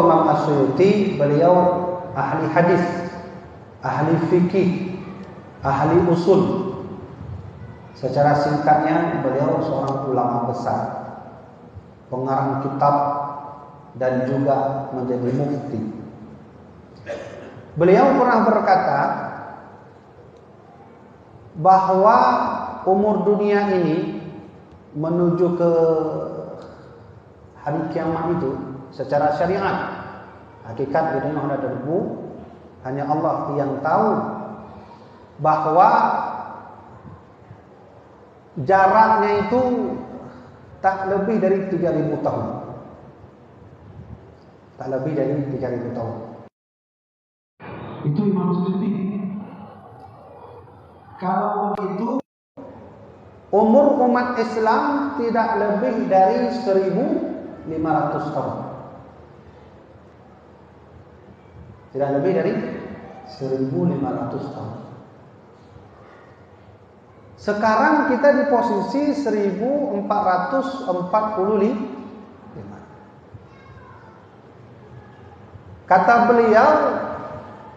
Imam As-Suyuti beliau ahli hadis, ahli fikih, ahli usul. Secara singkatnya beliau seorang ulama besar, pengarang kitab dan juga menjadi mufti. Beliau pernah berkata bahwa umur dunia ini menuju ke hari kiamat itu secara syariat, hakikat dunia ada debu, hanya Allah yang tahu, bahwa jaraknya itu tak lebih dari 3.000 tahun. Tak lebih dari 3.000 tahun. Itu Imam Suyuti. Kalau itu umur umat Islam tidak lebih dari 1.500 tahun. Tidak lebih dari 1.500 tahun. Sekarang kita di posisi 1445. Kata beliau,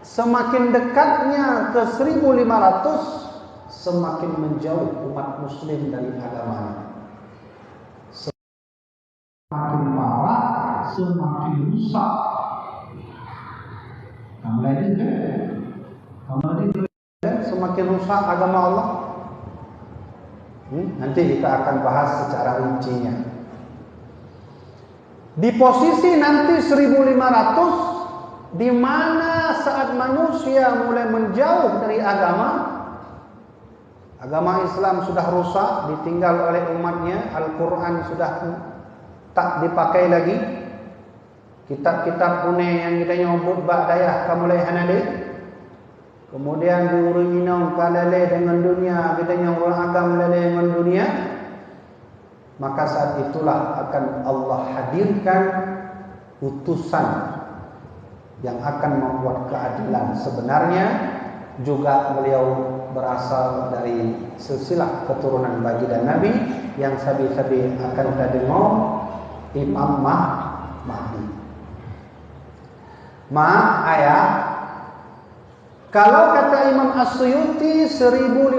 semakin dekatnya ke 1.500, semakin menjauh umat muslim dari agamanya. Semakin parah, semakin rusak. Semakin rusak agama Allah. Nanti kita akan bahas secara rincinya. Di posisi nanti 1.500, di mana saat manusia mulai menjauh dari agama Islam sudah rusak, ditinggal oleh umatnya. Al-Quran sudah tak dipakai lagi. Kitab-kitab kuning yang kita nyebut ba'dayah kamulai hanali, kemudian diurut minum kalale dengan dunia, kita nyebut agam lale dengan dunia. Maka saat itulah akan Allah hadirkan utusan yang akan membuat keadilan. Sebenarnya juga beliau berasal dari silsilah keturunan baginda Nabi yang sabi-sabi akan kita dengar, Imam Mahdi. Maaf ayah, kalau kata Imam As-Suyuti 1.500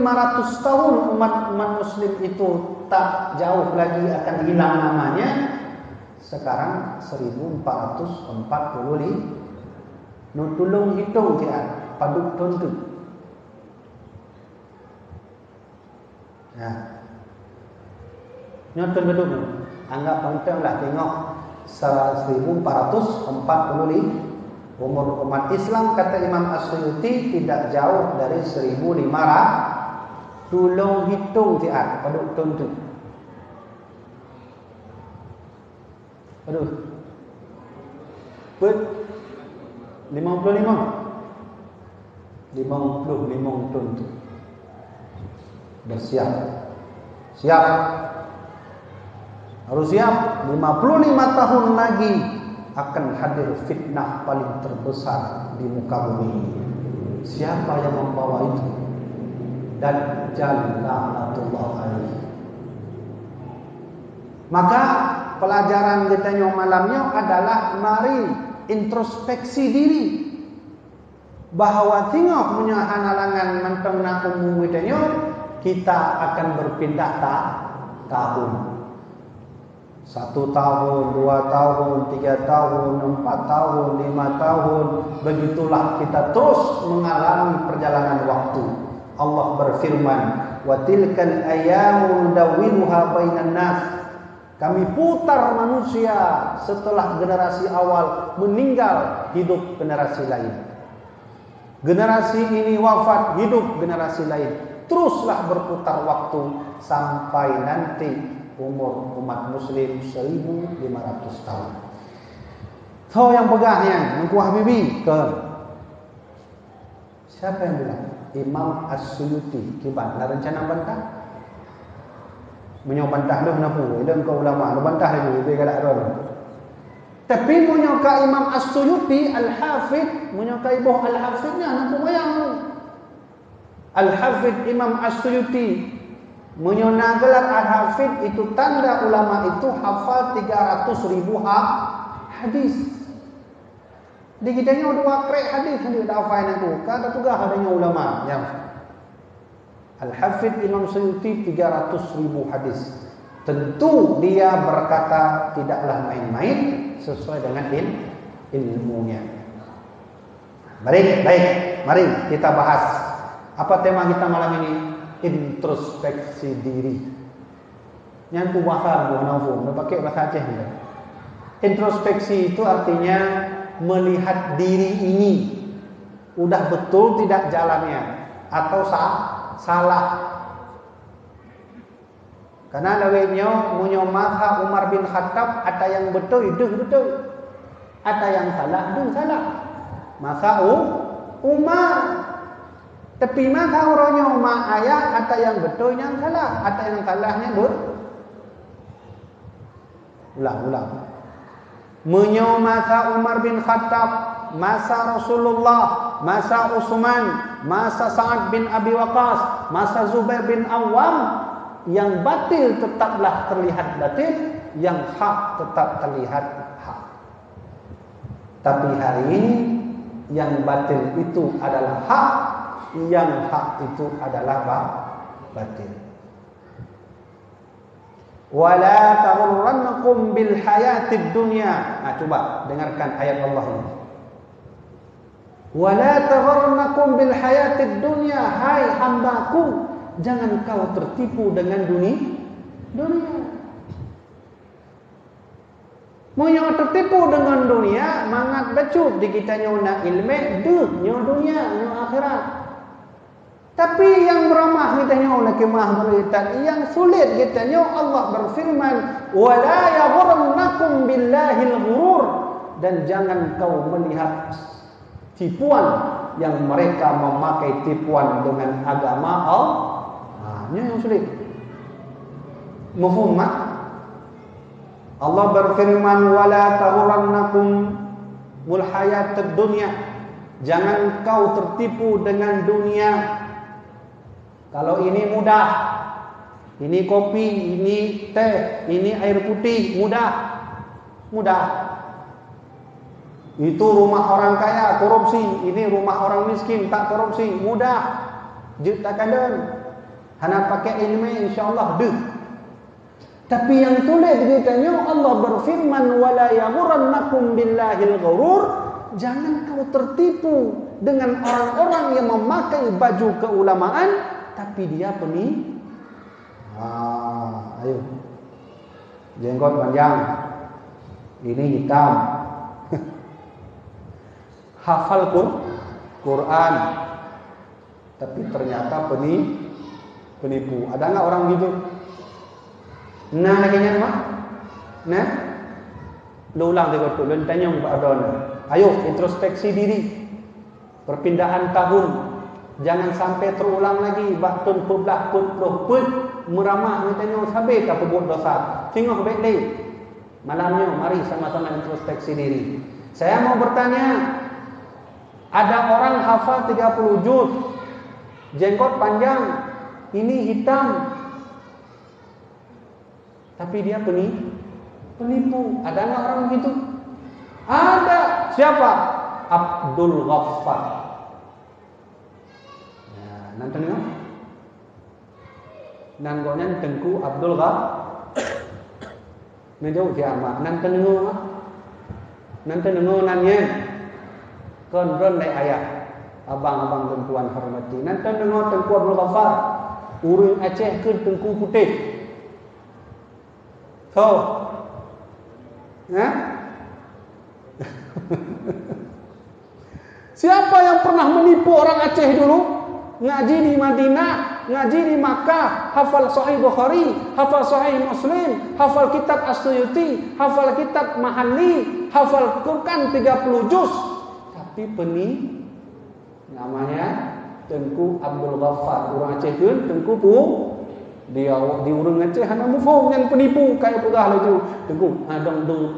tahun umat muslim itu tak jauh lagi akan hilang namanya. Sekarang 1.445. Tolong hitung dia paduk tuntut. Nah, nyoton beduk, anggap pentinglah tengok 1.445. Umur umat Islam kata Imam As-Suyuti tidak jauh dari 1.500. Tolong hitung dia paduk tuntut. Aduh. Bet 55 tuntut. Bersiap. Siap. Harus siap. 55 tahun lagi akan hadir fitnah paling terbesar di muka bumi. Siapa yang membawa itu? Dajjal la'natullah alaihi. Maka pelajaran kita malamnya adalah mari introspeksi diri, bahwa tengok punya halangan mentang nak umum kita akan berpindah tahun. 1 tahun, 2 tahun, 3 tahun, 4 tahun, 5 tahun. Begitulah kita terus mengalami perjalanan waktu. Allah berfirman, "Wa tilkal ayyamu nudawwiluha bainan nas." Kami putar manusia setelah generasi awal meninggal, hidup generasi lain. Generasi ini wafat, hidup generasi lain. Teruslah berputar waktu sampai nanti umur umat muslim 1.500 tahun. Tahu yang pegahnya, Engku Habibi ke siapa yang bilang? Imam As-Suyuti. Kiban, ada rencana bantah? Menyobantah lu kenapa? Itu engkau ulama, lu bantah lagi, dia galak ron. Tapi menyoka Imam As-Suyuti Al-Hafidh, menyoka ibu Al-Hafidhnya nak bayang. Al-Hafidh Imam As-Suyuti menyona gelar Al-Hafidh itu tanda ulama itu hafal 300.000 hadis. Di kitanya dua krek hadis hendak dafain aku. Kada tugas adanya ulama yang Al-Hafidh Imam Suyuti 300.000 hadis. Tentu dia berkata tidaklah main-main sesuai dengan ilmunya. Baik, mari kita bahas. Apa tema kita malam ini? Introspeksi diri. Yang ku bahasa bukan pakai bahasa Aceh ni. Introspeksi itu artinya melihat diri ini udah betul tidak jalannya atau salah. Karena lawenya munyo mazhab Umar bin Khattab ada yang betul itu betul. Ada yang salah itu salah. Mazhab Umar. Tapi mazhab orangnya Umar ayat ada yang betul yang salah, ada yang salahnya ulang. Munyo masa Umar bin Khattab, masa Rasulullah, masa Utsman, masa Sa'ad bin Abi Waqqas, masa Zubair bin Awam, yang batil tetaplah terlihat batil, yang hak tetap terlihat hak. Tapi hari ini yang batil itu adalah hak, yang hak itu adalah batil. Wala taghurrannakum bil hayatid dunya. Nah, coba dengarkan ayat Allah ini. Wala taghurrannakum bil hayatid dunya. Hai hambaku, jangan kau tertipu dengan dunia. Munyo tertipu dengan dunia, mangat becut di kita nyona ilmu nyo dunia, nyo akhirat. Tapi yang beramah kita nyo oleh kemah beritan, yang sulit kita nyo Allah berfirman, wala yaghurrannakum billahil ghurur, dan jangan kau melihat tipuan yang mereka memakai tipuan dengan agama Allah. Nah, ini yang sulit. Mafhum tak? Allah berfirman, wala taghurrannakum mul hayatid dunya. Jangan kau tertipu dengan dunia. Kalau ini mudah, ini kopi, ini teh, ini air putih, mudah. Itu rumah orang kaya, korupsi. Ini rumah orang miskin, tak korupsi, mudah. Juta kaden. Hana pakai ilmu, insyaAllah deh. Tapi yang tulis ditanya Allah berfirman, wala yaghurrannakum billahil ghurur. Jangan kau tertipu dengan orang-orang yang memakai baju keulamaan, tapi dia penipu. Ayo. Jenggot panjang. Ini hitam. Hafal Quran. Tapi ternyata penipu. Ada enggak orang gitu? Nah lagi mah. Nah. Lu ulang tengok tu, lu tanya Pak Adon. Ayo introspeksi diri. Perpindahan tahun. Jangan sampai terulang lagi baktun peblah put meramah mitanya sampai ke pebut dosa. Tengok baik deh. Malamnya mari sama-sama introspeksi diri. Saya mau bertanya, ada orang hafal 30 juz, jenggot panjang, ini hitam, tapi dia penipu. Ada nggak orang begitu? Ada. Siapa? Abdul Ghaffar. Nanti tengok. Nanggonan Tengku Abdul Ghaffar. Menjauh kiamat. Nanti tengok. Nanti tengok nanya. Kon dari ayat. Abang-abang dan tuan hormati. Nanti tengok Tengku Abdul Ghaffar. Urung Aceh ke Tengku Putih. So. Siapa yang pernah menipu orang Aceh dulu? Ngaji di Madinah, ngaji di Makkah, hafal Sahih Bukhari, hafal Sahih Muslim, hafal kitab As-Suyuti, hafal kitab Mahalli, hafal Quran 30 juz. Tapi namanya Tengku Abdul Ghaffar. Orang Aceh pun Tengku pun dia di urang Aceh hana mufhum yang penipu kayak pegah laju. Tengku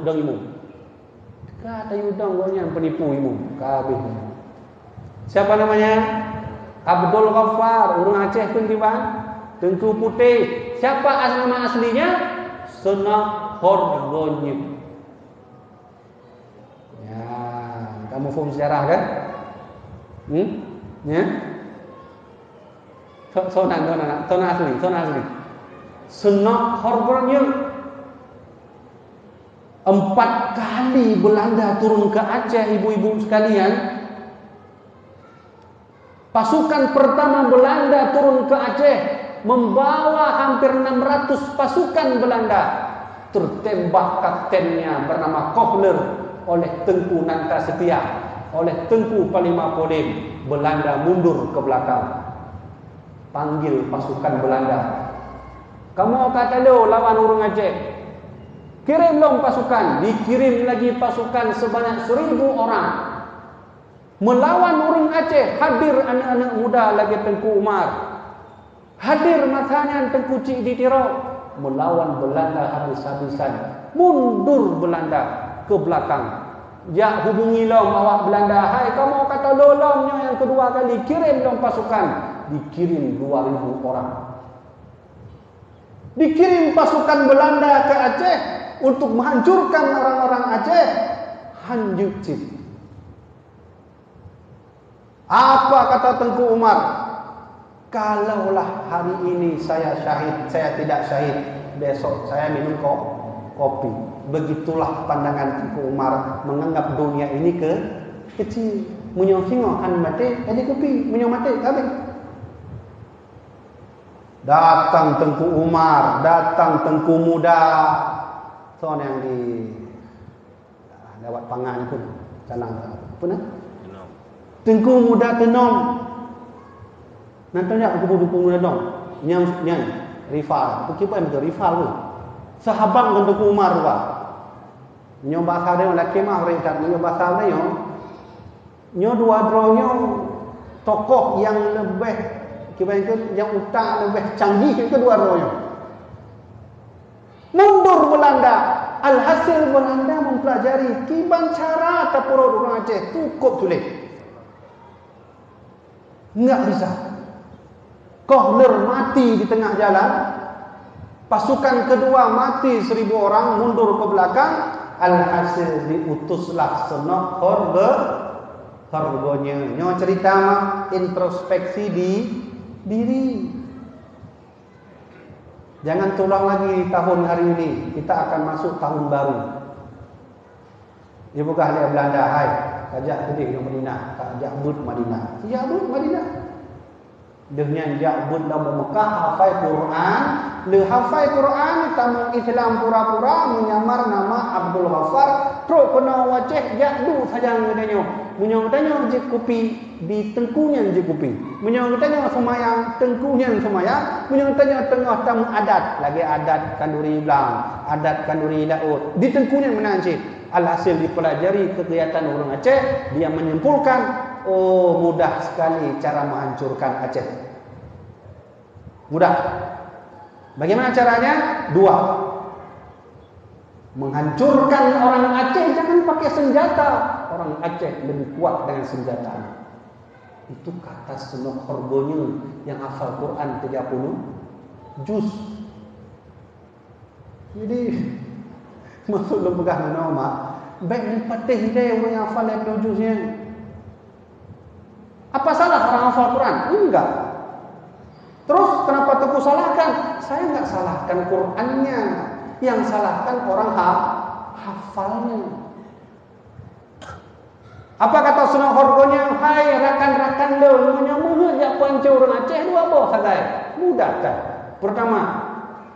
dong imu. Kata yudang gonya penipu imu. Kabeh. Siapa namanya? Abdul Ghaffar, orang Aceh pun tiba. Tengku Putih. Siapa nama aslinya? Senahor Gonyib. Ya, Kamu faham sejarah kan? Ya. Sona asli. Senok Horgonnya 4 kali Belanda turun ke Aceh, ibu-ibu sekalian. Pasukan pertama Belanda turun ke Aceh membawa hampir 600 pasukan Belanda. Tertembak kaptennya bernama Kohler oleh Tengku Nantasetia, oleh Tengku Panglima Kodim. Belanda mundur ke belakang. Panggil pasukan Belanda. Kamu kata lo lawan orang Aceh. Kirim dong pasukan. Dikirim lagi pasukan sebanyak 1000 orang. Melawan orang Aceh. Hadir anak-anak muda lagi Tengku Umar. Hadir masanya Tengku Cik Ditiro. Melawan Belanda habis-habisan. Mundur Belanda ke belakang. Ya hubungi lom awak Belanda. Hai kamu kata lomnya yang kedua kali. Kirim dong pasukan. Dikirim 2000 orang. Dikirim pasukan Belanda ke Aceh untuk menghancurkan orang-orang Aceh. Hanjut. Apa kata Tengku Umar? Kalaulah hari ini saya syahid, saya tidak syahid, besok saya minum kopi. Begitulah pandangan Tengku Umar menganggap dunia ini kecil. Munyong singo kan mati, jadi kopi. Munyong mati, habis. Datang Tengku Umar, datang Tengku Muda. Soal yang di lewat pangan pun calang apa nak? Tengku Muda Tenom. Nantinya aku Tengku Muda dong. Nyang rival. Aku kipas betul rival tu. Sahabat dengan Tengku Umar tu. Nyo bahasa dia laki mah orang kat nyo bahasa dia nyo dua-duanya tokoh yang lebih kipas itu yang utak lebih canggih kedua-duanya. Mundur Belanda. Alhasil Belanda mempelajari kiban cara tapurut orang Aceh. Cukup sulit. Enggak bisa. Kohler mati di tengah jalan. Pasukan kedua mati 1000 orang. Mundur ke belakang. Alhasil diutuslah Senok Horgonye. Nyo cerita mah introspeksi di diri. Jangan tulang lagi tahun hari ini. Kita akan masuk tahun baru. Dia bukan ahli Belanda. Hai, kajak kedih ke Madinah. Tak jabut Madinah. Jabut Madinah. Dengan jabut dalam Mekah hafal Quran. Le hafal Quran tamu Islam pura-pura menyamar nama Abdul Ghaffar. Terus kena wajah jadu saja ngadanya. Munyong tanya je kopi di tengkunya je kopi. Munyong tanya semayang tengkunya semayang. Munyong tanya tengah tamu adat, lagi adat Kanduri Belang, adat Kanduri Laut. Di tengkunya mana je? Alhasil dipelajari kegiatan orang Aceh, dia menyimpulkan, oh mudah sekali cara menghancurkan Aceh. Mudah. Bagaimana caranya? 2. Menghancurkan orang Aceh jangan pakai senjata. Orang Aceh lebih kuat dengan senjata. Itu kata Senok Horgonye yang hafal Quran 30 juz. Jadi masuk dalam pegang nama baik ni patih dia orang yang hafal 30 juznya. Apa salah orang hafal Quran? Enggak. Terus kenapa Teguh salahkan? Saya enggak salahkan Qurannya. Yang salahkan orang hafalnya. Apa kata Senok Horgonye? Hai rakan-rakan lo, menyamuh jak pancau orang Aceh dua boh sagai. Mudah kan? Pertama,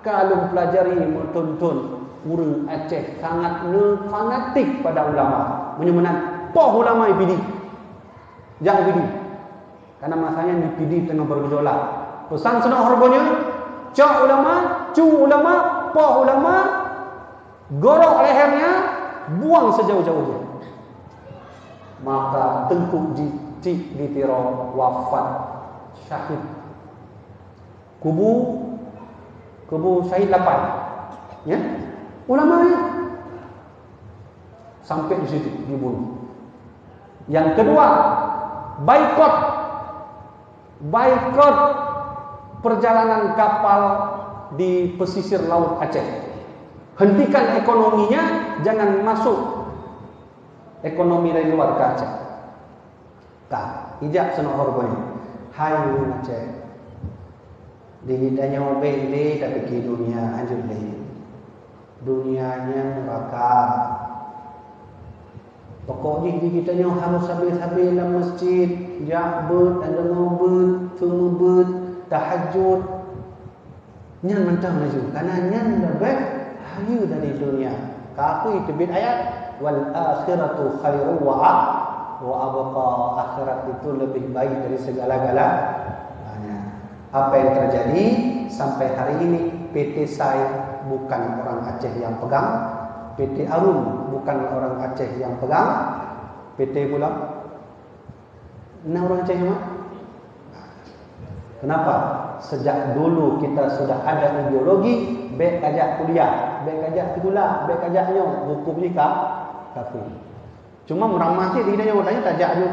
kalau pelajari menonton orang Aceh sangat fanatik pada ulama. Menyemenan poh ulama IPD. Jak IPD. Karena masanya IPD tengah bergejolak. Pesan Senok Horgonye, cak ulama, cu ulama, poh ulama, gorok lehernya, buang sejauh-jauhnya. Maka Tengku Cik Ditiro wafat syahid. Kubu syahid 8. Ya? Ulamanya sampai di situ dibunuh. Yang kedua, boikot perjalanan kapal di pesisir laut Aceh. Hentikan ekonominya, jangan masuk ekonomi dari luar ke Aceh. Ijak senok horgonya. Hai Aceh. Dihidanya obey tapi ke dunia hancur deh. Dunianya neraka. Pokoknya kita harus habis-habis dalam masjid, jabut, ada ngobut, tumubut, tahajud. Nyan mentang laju, karena nyan lebih hayu dari dunia. Kaku itu bid ayat wal akhiratu khairu wa abqa. Akhirat itu lebih baik dari segala-galanya. Apa yang terjadi sampai hari ini? PT SAI bukan orang Aceh yang pegang, PT Arum bukan orang Aceh yang pegang, PT pula orang Aceh yang mana? Kenapa? Sejak dulu kita sudah ada ideologi baik ajak kuliah, baik ajak sekolah, baik ajaknya hukum nikah kafir. Cuma meramah sih dia tanya tak ajak dia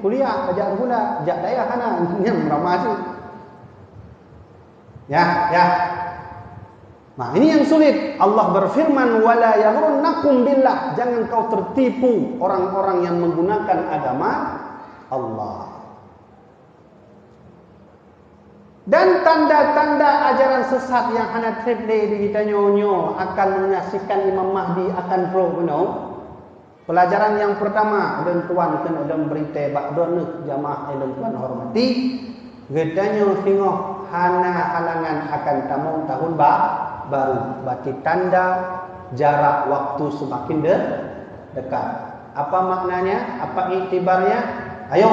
kuliah, ajak sekolah, ajak daya kana ini meramah sih. Ya. Nah, ini yang sulit. Allah berfirman wala yaghurrannakum billah, jangan kau tertipu orang-orang yang menggunakan agama Allah. Dan tanda-tanda ajaran sesat yang hana trade di kita nyonyo akan menyaksikan Imam Mahdi akan pro Pelajaran yang pertama, dan tuan kena dalam berita bakdon jamaah yang tuan hormati, gedanya tengok hana halangan akan tamung tahun baru. Berarti tanda jarak waktu semakin dekat. Apa maknanya? Apa iktibarnya? Ayo,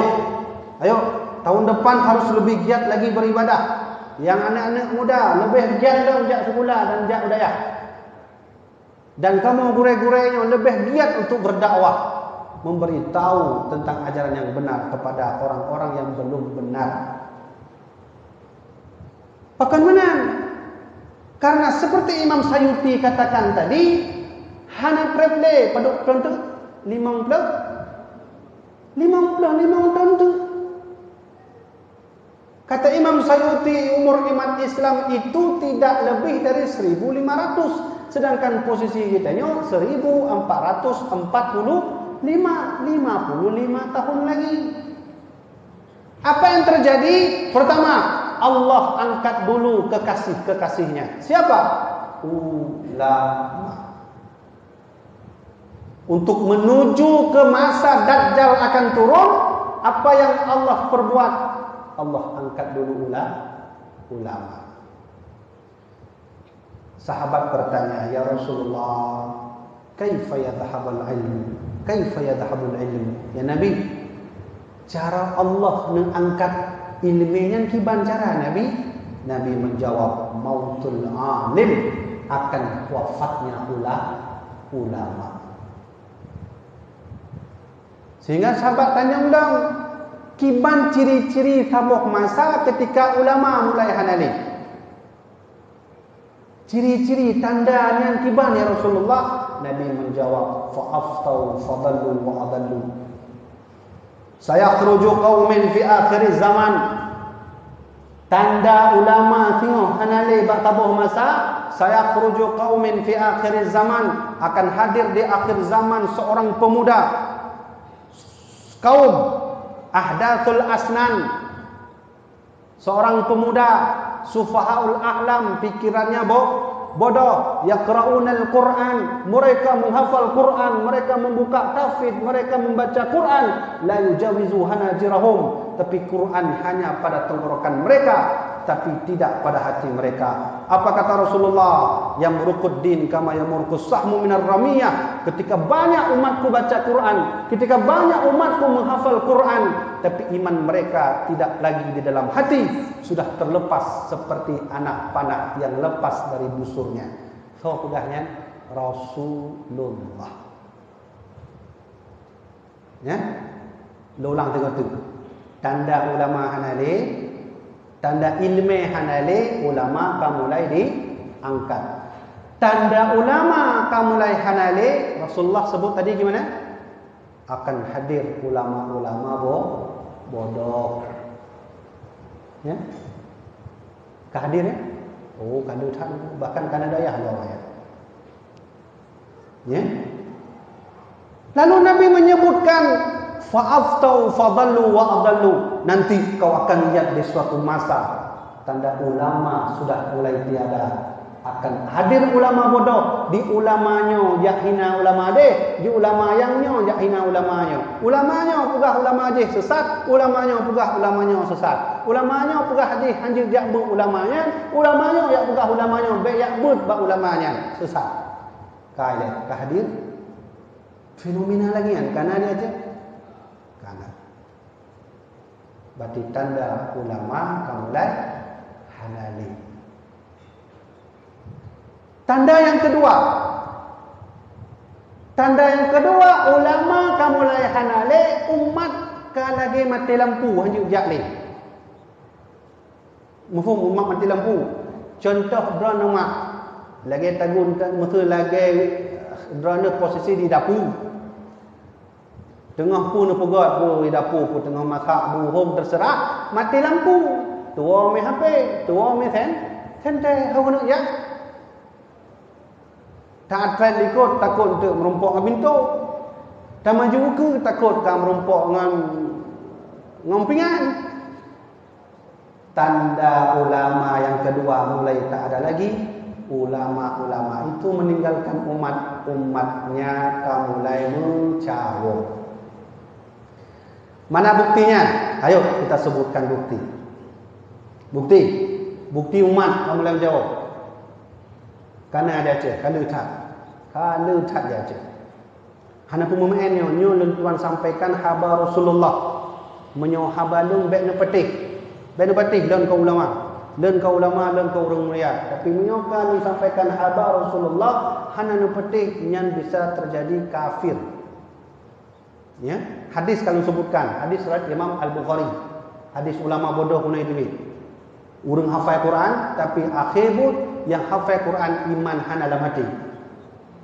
tahun depan harus lebih giat lagi beribadah. Yang anak-anak muda lebih giat dong jak sekolah dan jak budaya. Dan kamu gure-gurenya lebih giat untuk berdakwah, memberitahu tentang ajaran yang benar kepada orang-orang yang belum benar. Bahkan benar. Karena seperti Imam Sayuti katakan tadi, hana preble pada contoh 50 tahun tu. Kata Imam Sayuti, umur umat Islam itu tidak lebih dari 1500. Sedangkan posisi kitanya 1445, 55 tahun lagi. Apa yang terjadi? Pertama, Allah angkat dulu kekasih-kekasihnya. Siapa? Ulama. Untuk menuju ke masa Dajjal akan turun, apa yang Allah perbuat? Allah angkat dulu ulama. Sahabat bertanya, ya Rasulullah, kaifa yadhhabul ilm? Kaifa yadhhabul ilm? Ya Nabi, cara Allah mengangkat ilminya kiban cara Nabi? Nabi menjawab, mautul alim, akan wafatnya ulama. Sehingga sahabat tanya ulang, kiban ciri-ciri tabuh masa ketika ulama mulai hanali? Ciri-ciri tandanya kiban ya Rasulullah? Nabi menjawab, fa'aftau fadallu wa adallu. Sayakhruju qaumin fi akhir zaman. Tanda ulama tengok hanali bak tabuh masa, sayakhruju qaumin fi akhir zaman, akan hadir di akhir zaman seorang pemuda, kaum ahdathul asnan, seorang pemuda sufahaul ahlam, pikirannya bodoh, yaqra'unal Quran, mereka menghafal Quran, mereka membuka tafsir, mereka membaca Quran, la yujawizu hanajirahum, tapi Quran hanya pada tenggorokan mereka, tapi tidak pada hati mereka. Apa kata Rasulullah? Yang murukud din kama yamurkus sahmu minar ramiyah. Ketika banyak umatku baca Quran, ketika banyak umatku menghafal Quran, tapi iman mereka tidak lagi di dalam hati, sudah terlepas seperti anak panah yang lepas dari busurnya. So pegahnya Rasulullah. Ya, lo ulang tengok tu. Tanda ulama hanale, tanda ilmu hanale, ulama kamulai diangkat. Tanda ulama kamulai hanale, Rasulullah sebut tadi gimana? Akan hadir ulama-ulama bodoh. Ya, kehadir ya? Oh, kadu bahkan Kanada ya Allah ya. Ya. Lalu Nabi menyebutkan fa'aftau fadallu wa adallu. Nanti kau akan lihat di suatu masa tanda ulama sudah mulai tiada. Akan hadir ulama bodoh, di ulamanya jak hina ulama deh, di ulama yangnya jak hina ulamanya. Ulamanya pegah ulama je sesat, ulamanya pegah ulamanya sesat. Ulamanya pegah hadis hanjir jak bu ulamanya, ulamanya jak pegah ulamanya be jak but ba ulamanya sesat. Kaya hadir fenomena lagi kan karena dia aja. Karena berarti tanda ulama mulai halali. Tanda yang kedua, ulama kamu mulai hanale, umat ka lagi mati lampu hanjuk jakle. Mufhum umat mati lampu. Contoh drone umat lagi tagun mesti lagi drone posisi di dapur. Tengah pun pegat pun di dapur pun tengah masak buhum terserah mati lampu. Tua me HP, tua me sen hawana ya. Tak trend ikut takut untuk merompok dengan pintu. Tak maju ke takut kan merompok dengan ngompingan. Tanda ulama yang kedua mulai tak ada lagi. Ulama-ulama itu meninggalkan umatnya kan mulai mencarut. Mana buktinya? Ayo kita sebutkan bukti. Bukti umat kan mulai menjawab. Karena ada je, kalau tak dia je. Hana pemainnya nyo tuan sampaikan khabar Rasulullah. Menyo habalung bek ne petih. Bek ne petih dan kau ulama. Dan kau ulama dan kau orang mulia. Tapi menyo kan sampaikan khabar Rasulullah hana ne petih nyan bisa terjadi kafir. Ya, hadis kalau sebutkan, hadis riwayat Imam Al-Bukhari. Hadis ulama bodoh punai itu. Urang hafal Quran tapi akhirut yang hafal Quran iman hana dalam hati.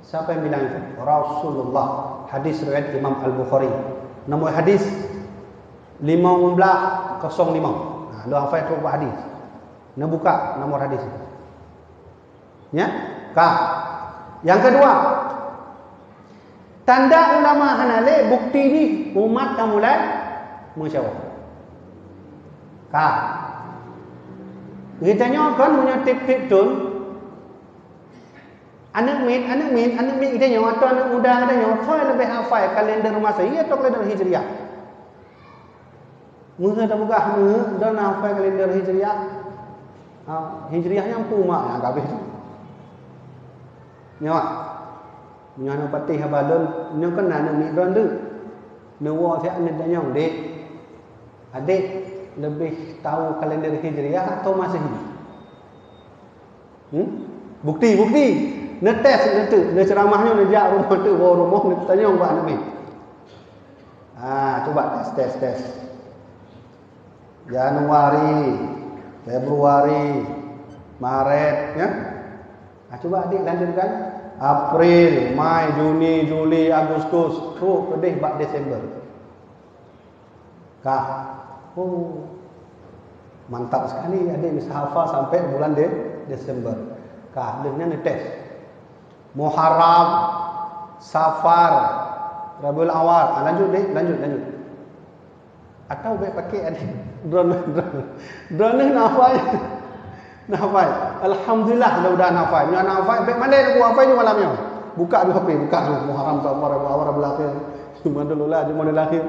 Siapa yang bilang itu? Rasulullah. Hadis riwayat Imam Al-Bukhari. Nombor hadis 1505. Nah, lu hafal itu hadis. Nak buka nomor hadis. Ya? Yang kedua, tanda ulama hanale bukti ni umat kamu mulai mensyawab. Kitanya kan punya tip-tip tun. Anak min kita nyawa atau anak muda ada nyawa saya lebih hafal kalender Masehi atau kalender Hijriah. Mungkin dah buka dan hafal kalender Hijriah. Hijriahnya puma yang kabeh tu. Nyawa. Nyawa patih habalon, nyo kan anak ni don tu. Nawa saya anak dah nyawa dek. Adik lebih tahu kalender Hijriah atau Masehi? Bukti. Netes itu, ceramahnya nejak rumah tu, bawa rumah ni tanya buat anak ni. Coba tes. Januari, Februari, Maret, ya. Coba adik lanjutkan. April, Mei, Juni, Juli, Agustus, pedih bak Desember. Mantap sekali adik bisa hafal sampai bulan Desember. Dengan netes. Muharram, Safar, Rabiul Awal. Lanjut. Atau baik pakai adik drone nafai. Alhamdulillah mudah-mudahan nafai. Nyo nafai baik mana aku hafal ni malamnya. Buka dulu HP, buka dulu Muharram, Safar, Rabiul Awal, Rabiul Akhir. Cuma dulu akhir.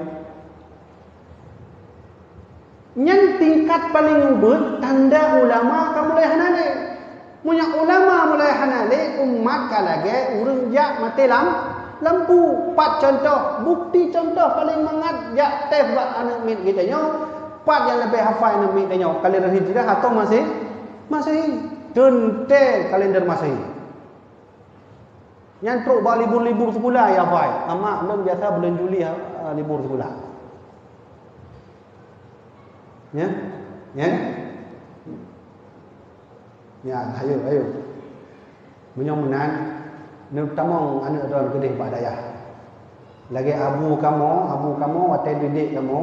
Yang tingkat paling ubud tanda ulama kamu mulai hanale. Munya ulama mulai hanale umat kalage urang jak mati lampu. 4 contoh, bukti contoh paling mangat jak tef bak anak min kita nyo. 4 yang lebih hafal anak min kita nyo. Kalender Hijriah atau Masehi. Tente kalender Masehi. Yang truk bak libur sebulan ya hafal. Amak belum biasa bulan Juli libur sebulan. Ya. Ya, ayo. Menyomenan tamong anak don gede pak dayah. Lagi abu kamu watai didik kamu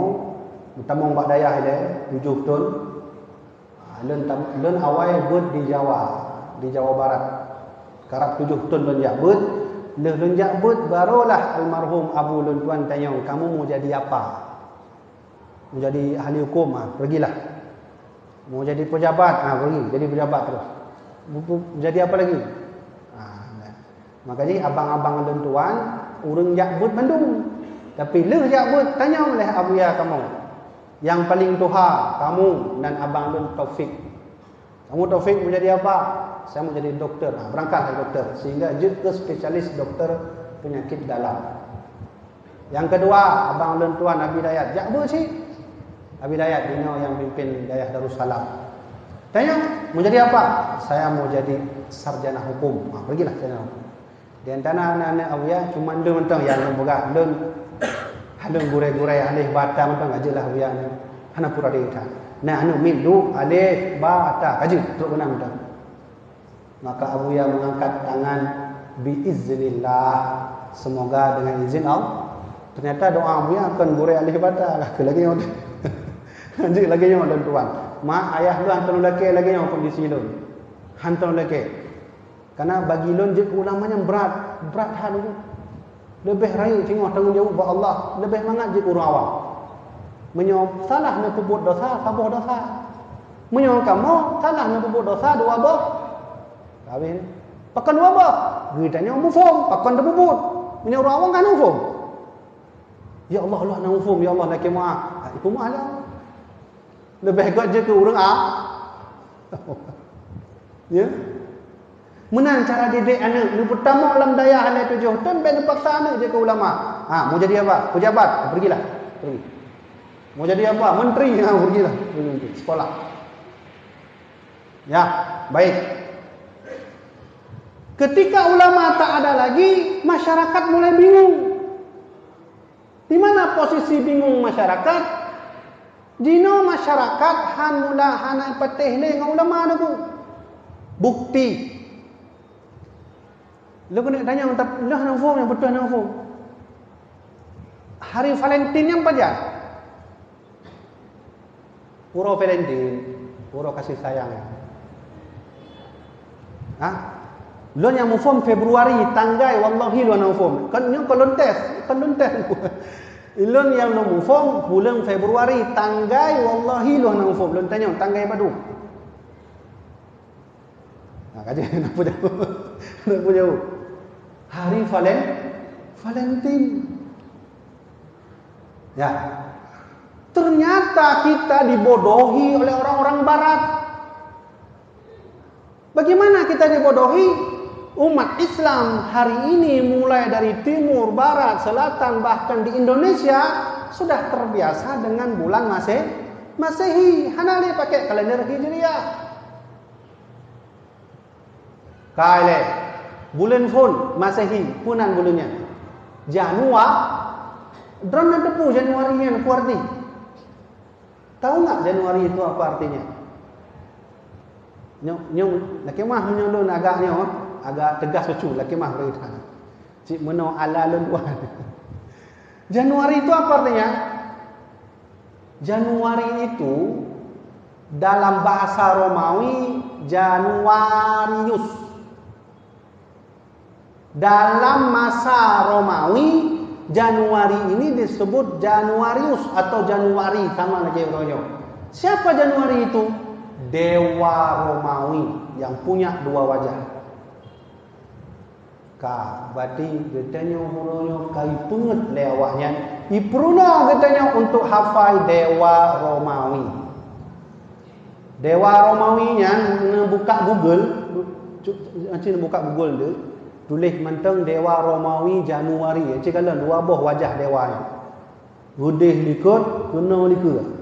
tamong pak dayah dia 7 tahun. Leun awal buat di Jawa Barat. Karap 7 tahun ban jabut Leh lun jabut barulah almarhum Abu Lun Tuan tanya, kamu mau jadi apa? Mau jadi ahli hukum? Pergilah. Mau jadi pejabat? Pergi. Jadi pejabat terus. Jadi apa lagi? Maka jadi abang-abang Lun Tuan urang jabut Bandung. Tapi leh jabut tanya oleh Abu Ya kamu. Yang paling tuha kamu dan abang Lun Taufik. Kamu Taufik mau jadi apa? Saya mau jadi doktor. Berangkatlah doktor. Sehingga je ke spesialis doktor penyakit dalam. Yang kedua, abang Lun Tuan Abi Dayat. Jakba sih. Abi Dayat dino yang pimpin Dayah Darussalam. Tanya, mau jadi apa? Saya mau jadi sarjana hukum. Pergilah sarjana hukum. Di antara anak-anak Abu Ya cuma dia mentang yang lembaga. Dia gurai-gurai alih bata mentang ajalah Abu Ya. Hana pura dia. Nah, anu mindu alif bata kaji teruk benar mentang. Maka Abu Ya mengangkat tangan biiznillah, semoga dengan izin Allah. Ternyata doa Abu Ya akan gurai alih bata lah ke lagi yang lanjut lagi yang Lun Tuan. Mak ayah lu hantar lelaki lagi yang kondisi lu. Hantar lelaki. Karena bagi lun je ulamanya berat hal itu. Lebih raya tengok tanggungjawab buat Allah, lebih mangat je urang awam. Menyom salah nak berbuat dosa, sabuh dosa. Menyom kamu salah nak berbuat dosa dua bah. Kawin. Pakan dua bah. Gitanya mufum, pakan dah berbuat. Menyom urang awam kan mufum. Ya Allah Allah nak mufum, ya Allah nak kemah. Itu mahal. Lebih kuat je ke urang ya. Menang cara didik anak. Ni pertama alam daya halai 7 tahun ben paksa anak je ke ulama. Mau jadi apa? Pejabat. Pergilah. Pergi. Mau jadi apa? Menteri. Pergilah. Pergi sekolah. Ya, baik. Ketika ulama tak ada lagi, masyarakat mulai bingung. Di mana posisi bingung masyarakat? Dino masyarakat han mula hanai patih le dengan ulama tu. Bukti. Lu kena tanya lah nang form yang betul nang form. Hari Valentine yang pajak. Puro Valentine, puro kasih sayang. Lu yang form Februari tanggai wallahi lu nang form. Kan yang kolontes. Ilun yang lu form bulan Februari tanggai wallahi lu nang form. Lu tanya tanggai padu. Kaji nak jauh. Hari Valentine. Ya. Ternyata kita dibodohi oleh orang-orang barat. Bagaimana kita dibodohi? Umat Islam hari ini mulai dari timur, barat, selatan, bahkan di Indonesia sudah terbiasa dengan bulan Masehi. Hanali pakai kalender Hijriah. Kaile bulan pun Masehi punan bulannya. Drone depu Januari yang kuarti. Tahu enggak Januari itu apa artinya? Nyong lakimah menyolon agak tegas lucu lakimah beritahu. Cik meno ala luan. Januari itu apa artinya? Januari itu dalam bahasa Romawi Januarius. Dalam masa Romawi, Januari ini disebut Januarius atau Januari, sama lagi orangnya. Siapa Januari itu? Dewa Romawi yang punya dua wajah. Berarti katanya orangnya kai penget lewatnya. Ipruna katanya untuk hafal Dewa Romawi. Dewa Romawinya buka Google, buka Google tu. Tulis mentang Dewa Romawi Januari. Cik kala dua buah wajah dewanya. Budih likut, kena likut.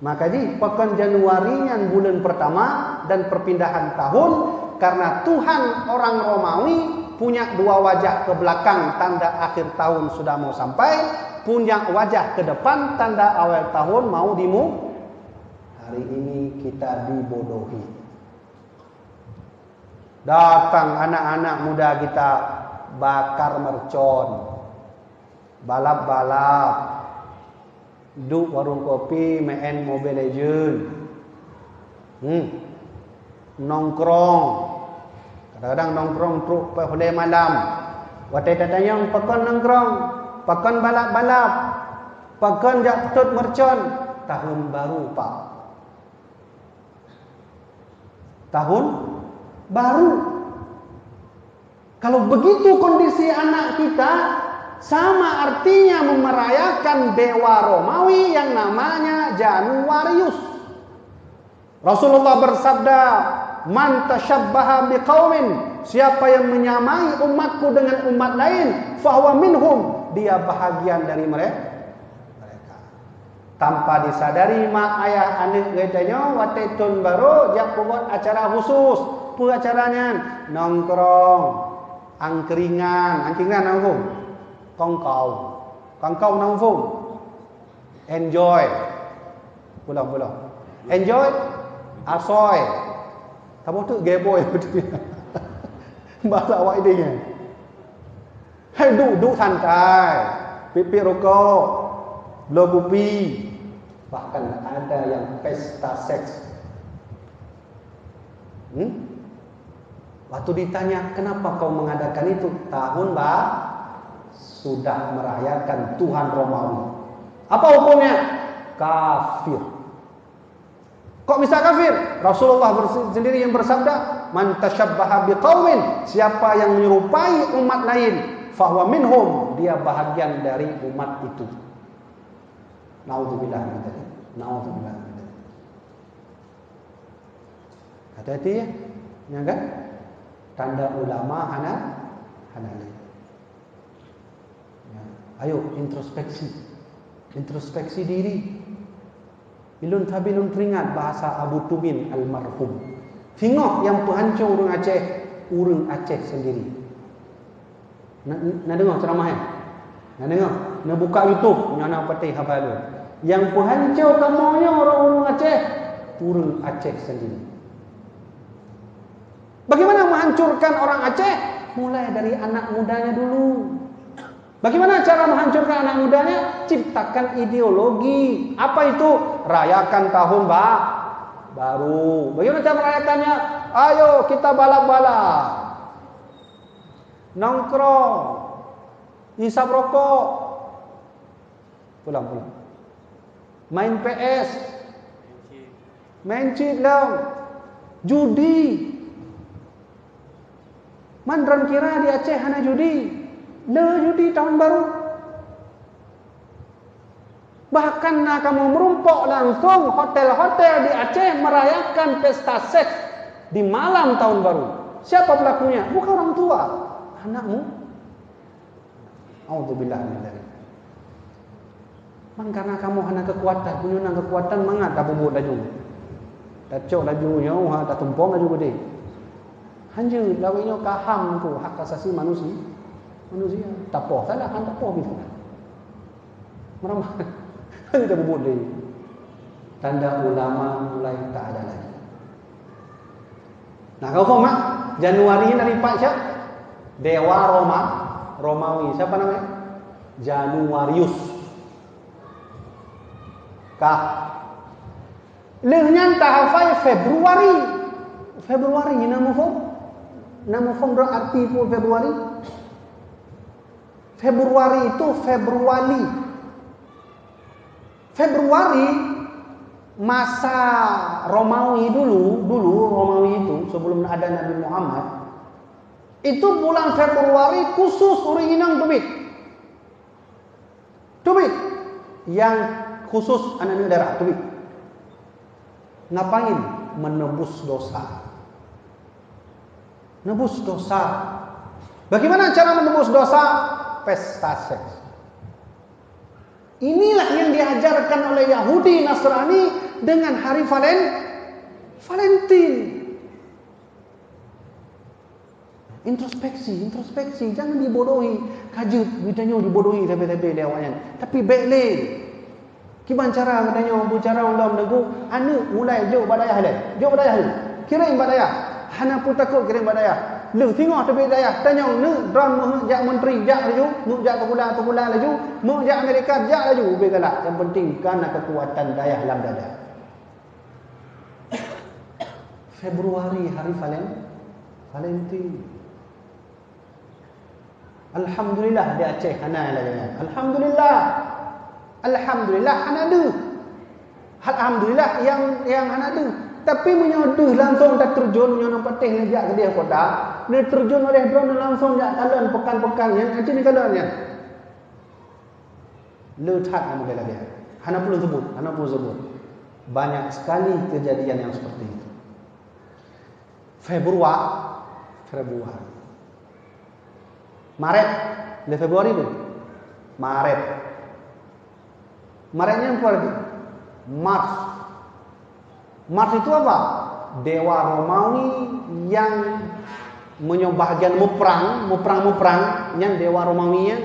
Maka di pekan Januari yang bulan pertama dan perpindahan tahun karena Tuhan orang Romawi punya dua wajah ke belakang tanda akhir tahun sudah mau sampai, punya wajah ke depan tanda awal tahun mau dimulai. Hari ini kita dibodohi. Datang anak-anak muda kita bakar mercon, balap-balap, duduk warung kopi, main Mobile Legends, nongkrong, kadang-kadang nongkrong truk pada malam, Watai tatayang pakon nongkrong, pakon balap-balap, pakon jak tut mercon. Tahun baru, Pak. Tahun baru. Kalau begitu kondisi anak kita, sama artinya memerayakan dewa Romawi yang namanya Januarius. Rasulullah bersabda, "Man tashabbaha biqaumin," siapa yang menyamai umatku dengan umat lain, fahuwa minhum, dia bahagian dari mereka. Tanpa disadari mak ayah anak katanya waktu tahun baru jak buat acara khusus. Apa acaranya? Nongkrong, angkringan nongkrong. Kongkau nongkrong. Enjoy. Pulang. Enjoy. Asoy. Kamu tu geboy betul. Bahasa awak idenya. Hai duduk santai. Pipi rokok. Blow kopi. Bahkan ada yang pesta seks. Waktu ditanya, kenapa kau mengadakan itu? Tahun sudah merayakan Tuhan Romawi. Apa hukumnya? Kafir. Kok bisa kafir? Rasulullah sendiri yang bersabda, "Man tashabbaha biqaumin," siapa yang menyerupai umat lain, fahuwa minhum, dia bahagian dari umat itu. Naudzubillah min dzalik. Naudzubillah min dzalik. Hati-hati ya kan? Tanda ulama Hanafi. Ya. Ayo introspeksi diri. Bilun teringat bahasa Abu Tubin almarhum. Tengok yang penghancur urang Aceh sendiri. Nak dengar ceramah Nak dengar? Nak buka YouTube, nyana patih hafal dulu. Yang penghancur kamunya orang Aceh, urang Aceh sendiri. Bagaimana menghancurkan orang Aceh? Mulai dari anak mudanya dulu. Bagaimana cara menghancurkan anak mudanya? Ciptakan ideologi. Apa itu? Rayakan tahun baru. Bagaimana cara merayakannya? Ayo kita balap-balap, nongkrong, hisap rokok, pulang, main PS, main cheat lah, judi. Mandran kira di Aceh hanya judi. Judi tahun baru. Bahkan kamu merumpok langsung hotel-hotel di Aceh merayakan pesta seks di malam tahun baru. Siapa pelakunya? Bukan orang tua, anakmu. Auzubillah min dzalik. Man karena kamu hanya punya kekuatan mangat tak buat laju. Tak cok lajunya, tak tumpong laju gede. Hanya lawinya kaham tu hak asasi manusia. Tak apa, salah kan tak apa gitu. Meramah. Hanya tak buat lagi. Tanda ulama mulai tak ada lagi. Nah, kau faham tak? Januari dari Pak siapa? Dewa Romawi. Siapa namanya? Januarius. Kah? Lehnya tak hafal Februari nama fom berarti itu Februari. Februari itu Februari masa Romawi dulu Romawi itu sebelum ada Nabi Muhammad. Itu bulan Februari khusus uringinang tubik. Yang khusus anak darah tubik. Ngapain? Menebus dosa. Bagaimana cara menebus dosa? Pesta seks. Inilah yang diajarkan oleh Yahudi Nasrani dengan hari Valentine. Introspeksi, jangan dibodohi. Kajut bitanya dibodohi tapi lewatnya. Tapi baiklah. Gimana cara katanya bicara undang nego, anu mulai jauh badayah le. Kirim badayah. Hana pun takut kirim badayah. Lu tengok tepi dayah tanya nu dron jak menteri jak laju, nu jak kepula laju, mu jak Amerika jak laju ubay galak. Yang penting karena kekuatan dayah dalam dada. Februari hari Valentine. Alhamdulillah di Aceh hana lagi. Alhamdulillah. Alhamdulillah hana ada. Alhamdulillah yang hana ada. Tapi menyodoh langsung tak terjun nyono patih lejak ke dia kota. Dia terjun oleh drone langsung jak talon pekan-pekan yang macam ni kalonnya. Letak nama dia lagi. Hana perlu sebut. Banyak sekali kejadian yang seperti itu. Februari. Maret, Februari tu. Maretnya apa lagi? Mars itu apa? Dewa Romawi yang bahagian muprang yang dewa Romawi yang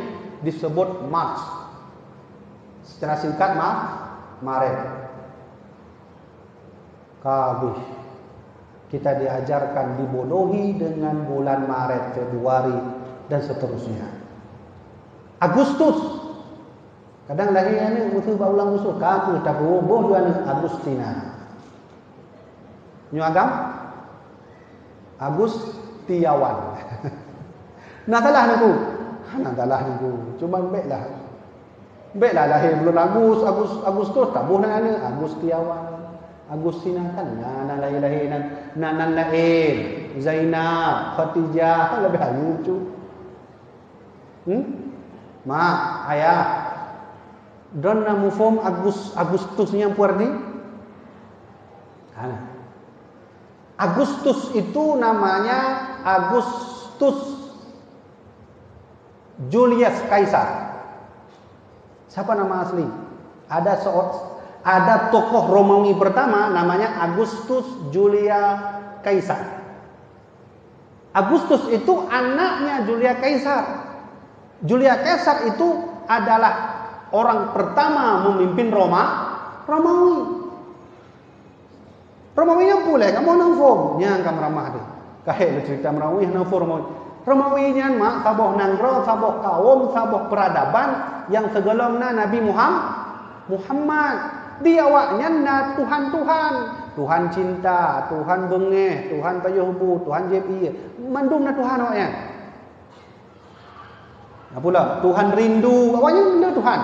disebut Mars. Secara singkat Maret. Kabeh. Kita diajarkan dibodohi dengan bulan Maret, Februari dan seterusnya. Agustus. Kadang lagi ni mutu baulang usul kaku tapi boh duan Agustina. Nyuagam Agustiawan. Nadalah niku. Cuma baiklah lahir bulan Agustus tak boleh ni Agustiawan. Agustina kan nana lahir nanan lain Zainab Khadijah lebih lucu. Mak ayah don namu form Agustusnya puardi. Agustus itu namanya Agustus Julius Caesar. Siapa nama asli? Ada tokoh Romawi pertama namanya Augustus Julia Caesar. Agustus itu anaknya Julia Caesar. Julia Caesar itu adalah orang pertama memimpin Romawi. Romawi yang boleh kamu nangfom yang kamu ramah deh. Kahek cerita Romawi nangfom Romawi. Romawi nya mak saboh nanggro, saboh kaum, saboh peradaban yang segelomna Nabi Muhammad. Dia awaknya na Tuhan cinta, Tuhan bengeh, Tuhan payuhbu, Tuhan jepi. Mandum na Tuhan awaknya. Pula Tuhan rindu, awaknya na Tuhan.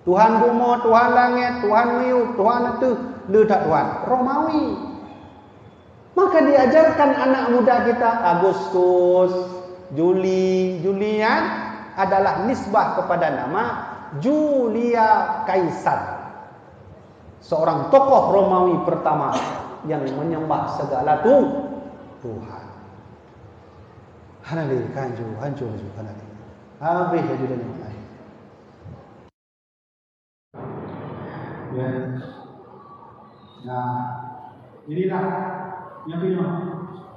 Tuhan bumi, Tuhan langit, Tuhan miuk, Tuhan itu, ledak Tuhan. Romawi. Maka diajarkan anak muda kita Agustus, Julian adalah nisbah kepada nama Julia Caesar. Seorang tokoh Romawi pertama yang menyembah segala Tuhan. Hanali kanju hanali. Habis jadi dunia. Ya. Nah, inilah yang kedua.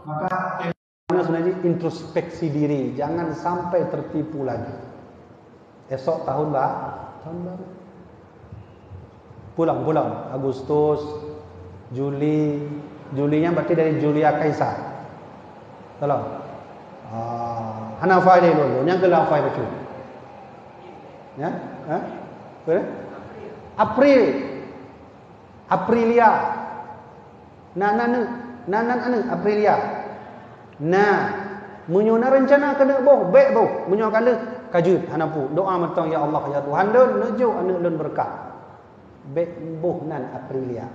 Maka sebenarnya introspeksi diri, jangan sampai tertipu lagi. Esok tahun baru. Pulang Agustus, Julinya berarti dari Julia Caesar. Tolong. Hana file dulu, yang ke file betul. Ya? Boleh? Aprilia. Nanan Aprilia. Nah, menyuna rencana kena baik menyuna kala kajut hanapu doa matang ya Allah ya Tuhan don nejo anak lun berkah. Baik nan Aprilia.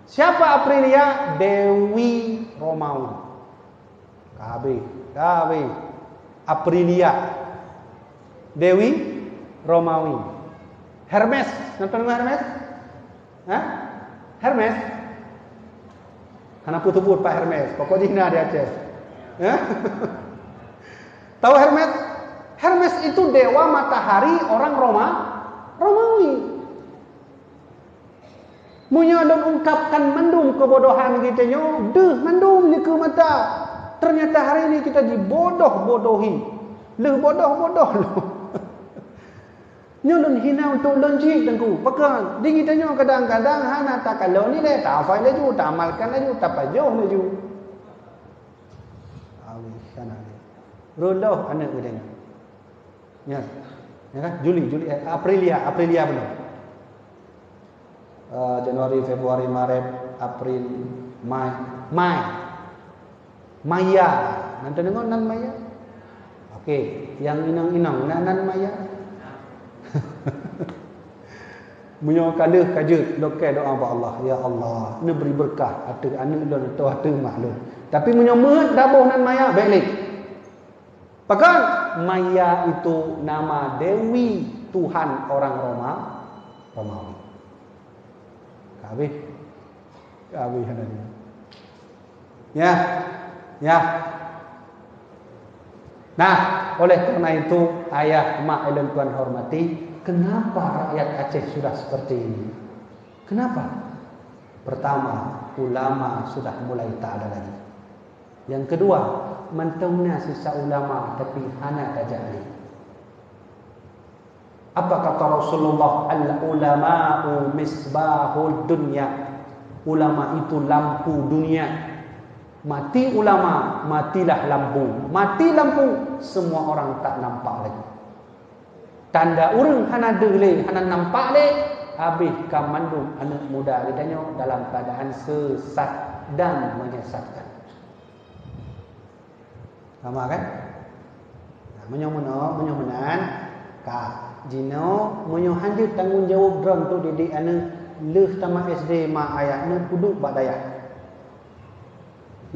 Siapa Aprilia? Dewi Romawi. Kabe. Aprilia. Dewi Romawi. Hermes, nonton Hermes? Hermes. Karena putut Pak Hermes, pokoknya di Aceh. Tahu Hermes? Hermes itu dewa matahari orang Romawi. Munya don ungkapkan mendung kebodohan kita nyo, mendung ni ke mata. Ternyata hari ini kita dibodoh-bodohi. Bodoh lu. Nyo don hina untuk loncik dengku. Pakai di kita nyo kadang-kadang hana tak kalau ni deh, tak fai laju, tak amalkan laju, tak pajoh laju. Sana. Roloh anak kita ni. Ya kan? Juli, Aprilia benar. Januari, Februari, Maret, April, Maya. Nanti dengar nan Maya. Okey, yang inang-inang nan maya. Munyo kalah kajut lokal doa ba Allah, ya Allah, ni beri berkah atu anak lon atau atu mak lon. Tapi munyo meut dabuh nan maya balik. Bahkan maya itu nama Dewi Tuhan orang Romawi. Kabeh ada ni. Ya. Nah, oleh karena itu ayah mak dan tuan hormati, kenapa rakyat Aceh sudah seperti ini? Kenapa? Pertama, ulama sudah mulai tak ada lagi. Yang kedua, mentungnya sisa ulama tapi hana tajali. Apa kata Rasulullah? Al-ulama'u misbahul dunya. Ulama itu lampu dunia. Mati ulama, matilah lampu. Mati lampu, semua orang tak nampak lagi. Tanda urang hana deuleh, hana nampak leh, habis kamandung anak muda ditanya dalam keadaan sesat dan menyesatkan. Sama kan? Nah, menyomenan ka jino munyo hanjut tanggungjawab drone tu didik anak leuh tamat SD mak ayahna puduk bak dayah.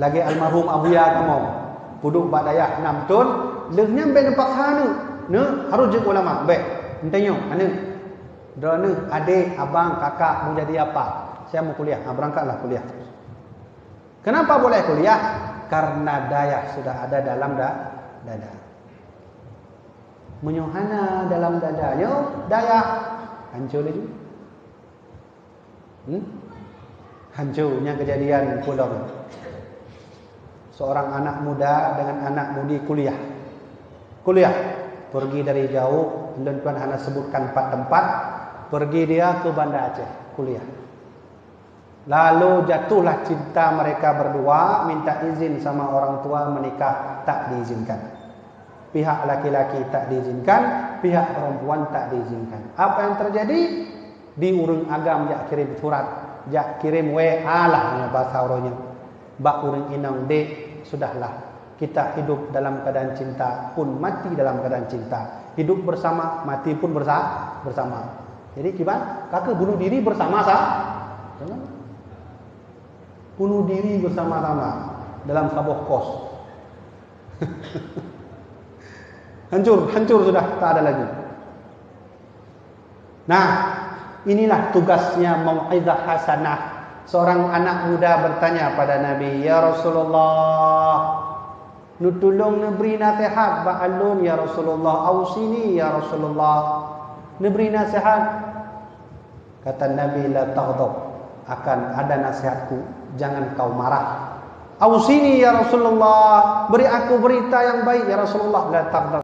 Lagi almarhum abuya kamu puduk bak dayah 6 tahun leuhnya ben nampak hanu ne harus je ulama baik entanyo anak drone adik abang kakak mau jadi apa saya mau kuliah berangkatlah kuliah. Kenapa boleh kuliah? Karena dayah sudah ada dalam dada. Menyohana dalam dadanya dayah hancur lagi. Hancurnya kejadian pulau. Seorang anak muda dengan anak mudi kuliah pergi dari jauh. Tuan Hana sebutkan 4 tempat. Pergi dia ke Banda Aceh kuliah. Lalu jatuhlah cinta mereka berdua, minta izin sama orang tua menikah, tak diizinkan. Pihak laki-laki tak diizinkan, pihak perempuan tak diizinkan. Apa yang terjadi? Di urang agam jak kirim surat, jak kirim WA lah bahasa orangnya. Bak urang inang dek, sudahlah. Kita hidup dalam keadaan cinta pun mati dalam keadaan cinta. Hidup bersama, mati pun bersama. Jadi kiban, kakak bunuh diri bersama-sama. Bunuh diri bersama-sama dalam sebuah kos. Hancur sudah, tak ada lagi. Nah, inilah tugasnya mau'izah hasanah. Seorang anak muda bertanya pada Nabi, ya Rasulullah, nutulung neberi nasihat ba'alun ya Rasulullah, ausini ya Rasulullah, neberi nasihat. Kata Nabi, la taghdab, akan ada nasihatku, jangan kau marah. Ausini ya Rasulullah, beri aku berita yang baik ya Rasulullah, la taghdab,